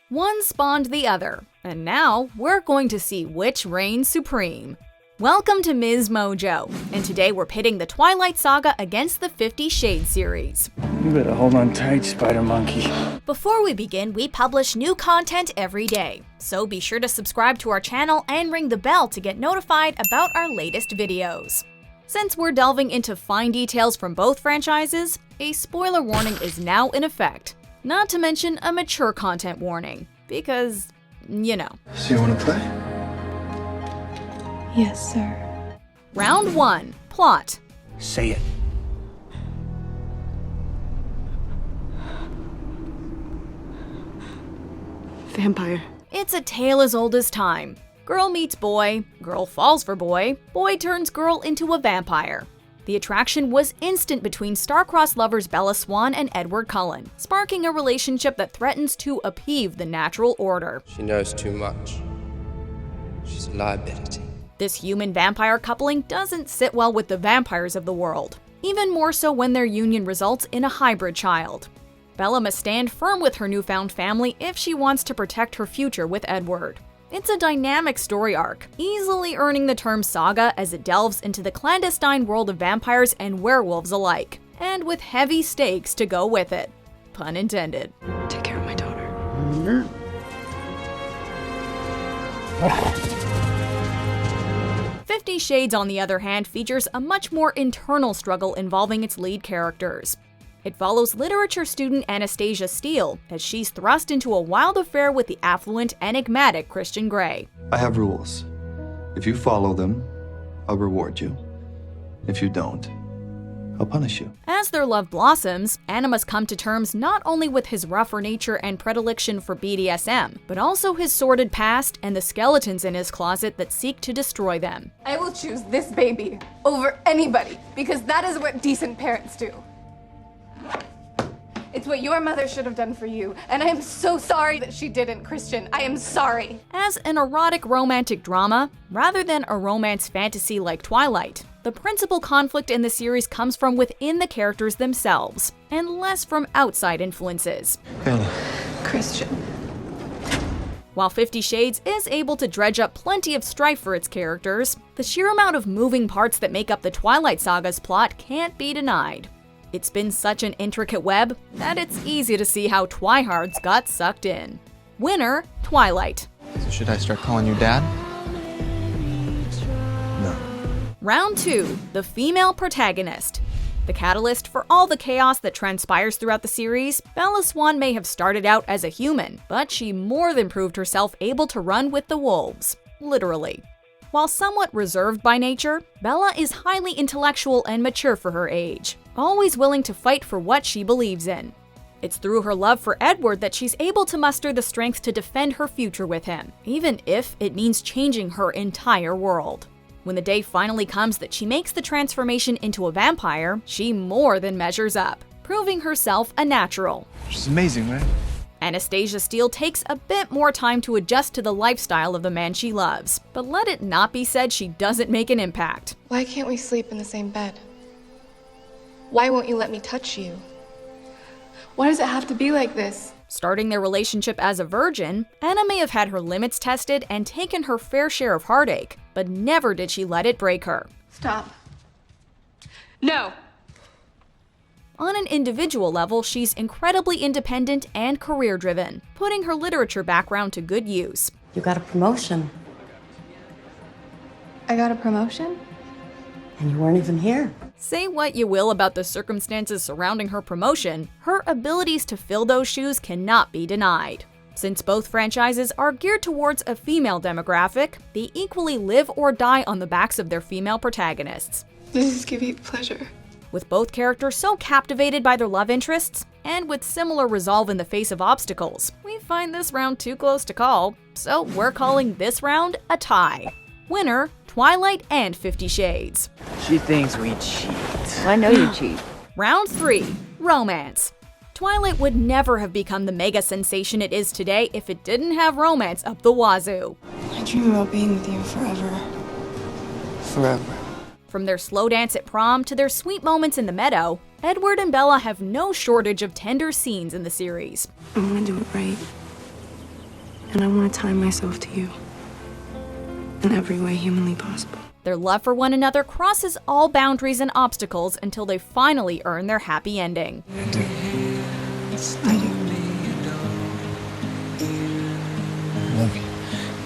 One spawned the other, and now we're going to see which reigns supreme. Welcome to MsMojo, and today we're pitting the Twilight Saga against the 50 Shades series. You better hold on tight, Spider Monkey. Before we begin, we publish new content every day, so be sure to subscribe to our channel and ring the bell to get notified about our latest videos. Since we're delving into fine details from both franchises, a spoiler warning is now in effect. Not to mention a mature content warning, because, you know. So you want to play? Yes, sir. Round 1. Plot. Say it. Vampire. It's a tale as old as time. Girl meets boy, girl falls for boy, boy turns girl into a vampire. The attraction was instant between star-crossed lovers Bella Swan and Edward Cullen, sparking a relationship that threatens to upheave the natural order. She knows too much. She's a liability. This human-vampire coupling doesn't sit well with the vampires of the world, even more so when their union results in a hybrid child. Bella must stand firm with her newfound family if she wants to protect her future with Edward. It's a dynamic story arc, easily earning the term saga as it delves into the clandestine world of vampires and werewolves alike, and with heavy stakes to go with it. Pun intended. Take care of my daughter. 50 Shades, on the other hand, features a much more internal struggle involving its lead characters. It follows literature student Anastasia Steele as she's thrust into a wild affair with the affluent, enigmatic Christian Grey. I have rules. If you follow them, I'll reward you. If you don't, I'll punish you. As their love blossoms, Anna must come to terms not only with his rougher nature and predilection for BDSM, but also his sordid past and the skeletons in his closet that seek to destroy them. I will choose this baby over anybody because that is what decent parents do. It's what your mother should have done for you, and I am so sorry that she didn't, Christian. I am sorry. As an erotic romantic drama, rather than a romance fantasy like Twilight, the principal conflict in the series comes from within the characters themselves, and less from outside influences. Bella. Christian. While 50 Shades is able to dredge up plenty of strife for its characters, the sheer amount of moving parts that make up the Twilight Saga's plot can't be denied. It's been such an intricate web that it's easy to see how twihards got sucked in. Winner, Twilight. So should I start calling you Dad? No. Round 2, the female protagonist. The catalyst for all the chaos that transpires throughout the series, Bella Swan may have started out as a human, but she more than proved herself able to run with the wolves. Literally. While somewhat reserved by nature, Bella is highly intellectual and mature for her age, always willing to fight for what she believes in. It's through her love for Edward that she's able to muster the strength to defend her future with him, even if it means changing her entire world. When the day finally comes that she makes the transformation into a vampire, she more than measures up, proving herself a natural. She's amazing, right? Anastasia Steele takes a bit more time to adjust to the lifestyle of the man she loves, but let it not be said she doesn't make an impact. Why can't we sleep in the same bed? Why won't you let me touch you? Why does it have to be like this? Starting their relationship as a virgin, Anna may have had her limits tested and taken her fair share of heartache, but never did she let it break her. Stop. No. On an individual level, she's incredibly independent and career-driven, putting her literature background to good use. You got a promotion, I got a promotion? and you weren't even here. Say what you will about the circumstances surrounding her promotion, her abilities to fill those shoes cannot be denied. Since both franchises are geared towards a female demographic, they equally live or die on the backs of their female protagonists. Does this give you pleasure? With both characters so captivated by their love interests, and with similar resolve in the face of obstacles, we find this round too close to call, so we're calling this round a tie. Winner, Twilight and 50 Shades. She thinks we cheat. I know you cheat. Round 3, Romance. Twilight would never have become the mega sensation it is today if it didn't have romance up the wazoo. I dream about being with you forever. Forever. From their slow dance at prom to their sweet moments in the meadow, Edward and Bella have no shortage of tender scenes in the series. I want to do it right. And I want to tie myself to you in every way humanly possible. Their love for one another crosses all boundaries and obstacles until they finally earn their happy ending. I do. I Love you.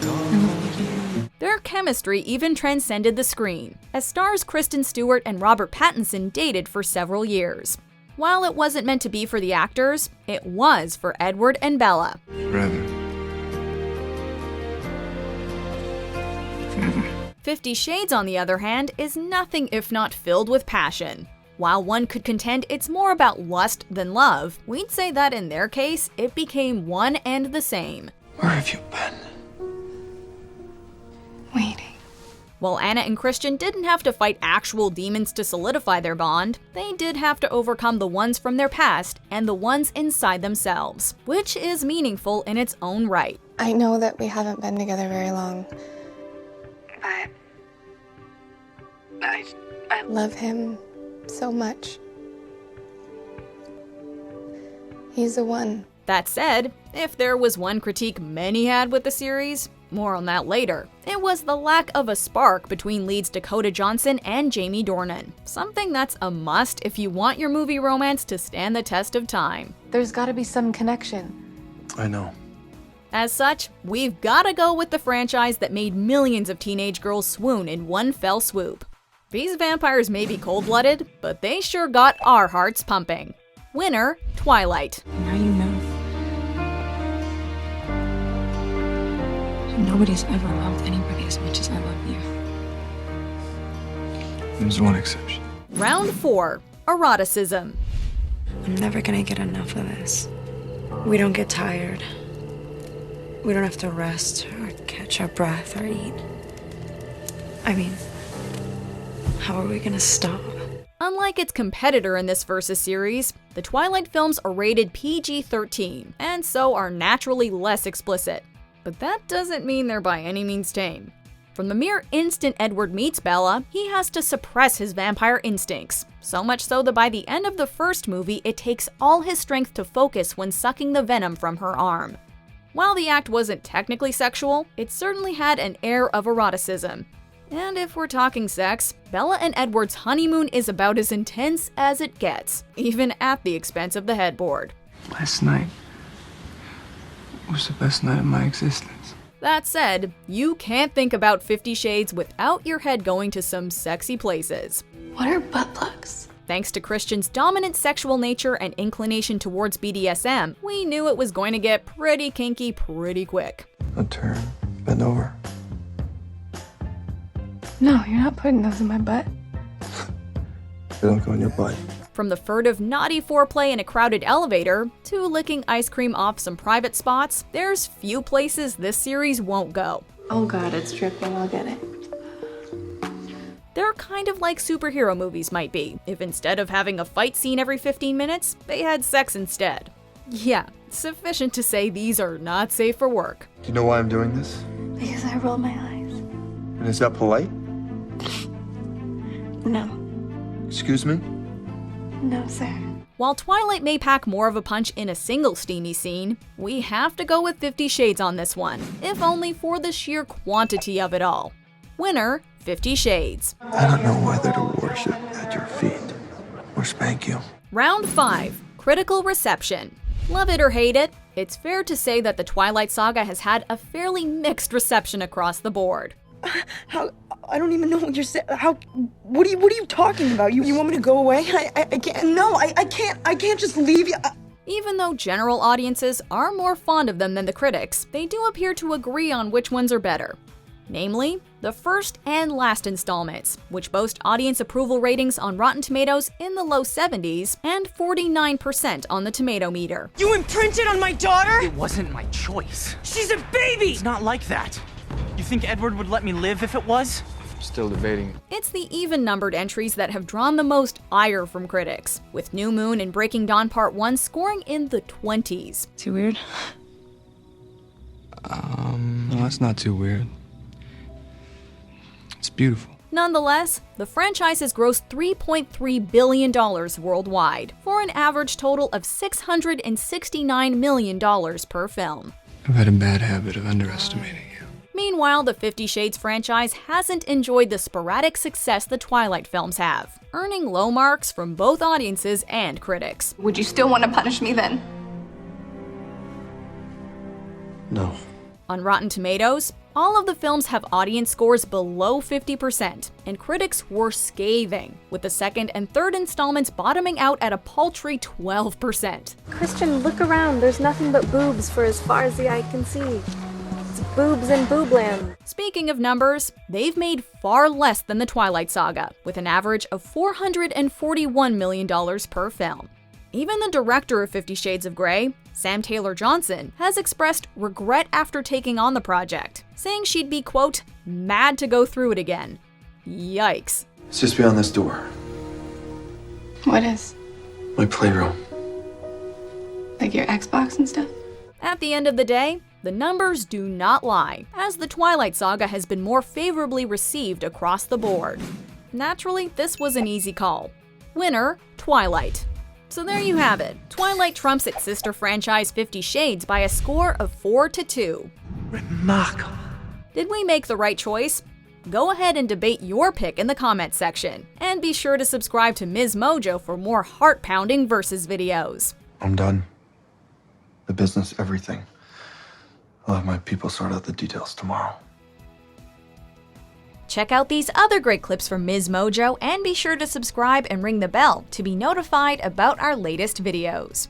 love you. Their chemistry even transcended the screen, as stars Kristen Stewart and Robert Pattinson dated for several years. While it wasn't meant to be for the actors, it was for Edward and Bella. Forever. Forever. 50 Shades, on the other hand, is nothing if not filled with passion. While one could contend it's more about lust than love, we'd say that in their case, it became one and the same. Where have you been? Waiting. While Anna and Christian didn't have to fight actual demons to solidify their bond, they did have to overcome the ones from their past and the ones inside themselves, which is meaningful in its own right. I know that we haven't been together very long, but I love him so much. He's the one. That said, if there was one critique many had with the series, more on that later, it was the lack of a spark between leads Dakota Johnson and Jamie Dornan, something that's a must if you want your movie romance to stand the test of time. There's gotta be some connection. I know. As such, we've gotta go with the franchise that made millions of teenage girls swoon in one fell swoop. These vampires may be cold-blooded, but they sure got our hearts pumping. Winner, Twilight. Now you know. Nobody's ever loved anybody as much as I love you. There's one exception. Round 4, Eroticism. I'm never gonna get enough of this. We don't get tired. We don't have to rest or catch our breath or eat. I mean, how are we gonna stop? Unlike its competitor in this Versus series, the Twilight films are rated PG-13, and so are naturally less explicit. But that doesn't mean they're by any means tame. From the mere instant Edward meets Bella, he has to suppress his vampire instincts, so much so that by the end of the first movie, it takes all his strength to focus when sucking the venom from her arm. While the act wasn't technically sexual, it certainly had an air of eroticism. And if we're talking sex, Bella and Edward's honeymoon is about as intense as it gets, even at the expense of the headboard. Last night was the best night of my existence. That said, you can't think about 50 Shades without your head going to some sexy places. What are butt plugs? Thanks to Christian's dominant sexual nature and inclination towards BDSM, we knew it was going to get pretty kinky pretty quick. A turn. Bend over. No, you're not putting those in my butt. They don't go in your butt. From the furtive, naughty foreplay in a crowded elevator, to licking ice cream off some private spots, there's few places this series won't go. Oh god, it's dripping. I'll get it. They're kind of like superhero movies might be, if instead of having a fight scene every 15 minutes, they had sex instead. Yeah, sufficient to say these are not safe for work. Do you know why I'm doing this? Because I roll my eyes. And is that polite? No. Excuse me? No, sir. While Twilight may pack more of a punch in a single steamy scene, we have to go with 50 Shades on this one, if only for the sheer quantity of it all. Winner, 50 Shades. I don't know whether to worship at your feet or spank you. Round 5, Critical Reception. Love it or hate it, it's fair to say that the Twilight Saga has had a fairly mixed reception across the board. How? I don't even know what you're saying. How? What are you talking about? You want me to go away? I can't. No, I can't. I can't just leave you. Even though general audiences are more fond of them than the critics, they do appear to agree on which ones are better. Namely, the first and last installments, which boast audience approval ratings on Rotten Tomatoes in the low 70s and 49% on the tomato meter. You imprinted on my daughter? It wasn't my choice. She's a baby! It's not like that. You think Edward would let me live if it was? Still debating. It's the even-numbered entries that have drawn the most ire from critics, with New Moon and Breaking Dawn Part 1 scoring in the 20s. Too weird? No, that's not too weird. It's beautiful. Nonetheless, the franchise has grossed $3.3 billion worldwide, for an average total of $669 million per film. I've had a bad habit of underestimating you. Meanwhile, the 50 Shades franchise hasn't enjoyed the sporadic success the Twilight films have, earning low marks from both audiences and critics. Would you still want to punish me then? No. On Rotten Tomatoes, all of the films have audience scores below 50%, and critics were scathing, with the second and third installments bottoming out at a paltry 12%. Christian, look around. There's nothing but boobs for as far as the eye can see. It's boobs in boobland. Speaking of numbers, they've made far less than the Twilight Saga, with an average of $441 million per film. Even the director of 50 Shades of Grey, Sam Taylor Johnson, has expressed regret after taking on the project, saying she'd be, quote, mad to go through it again. Yikes. It's just beyond this door. What is? My playroom. Like your Xbox and stuff? At the end of the day, the numbers do not lie, as the Twilight Saga has been more favorably received across the board. Naturally, this was an easy call. Winner, Twilight. So there you have it. Twilight trumps its sister franchise 50 Shades by a score of 4-2. Remarkable. Did we make the right choice? Go ahead and debate your pick in the comments section. And be sure to subscribe to MsMojo for more heart-pounding versus videos. I'm done. The business, everything. I'll have my people sort out the details tomorrow. Check out these other great clips from MsMojo and be sure to subscribe and ring the bell to be notified about our latest videos.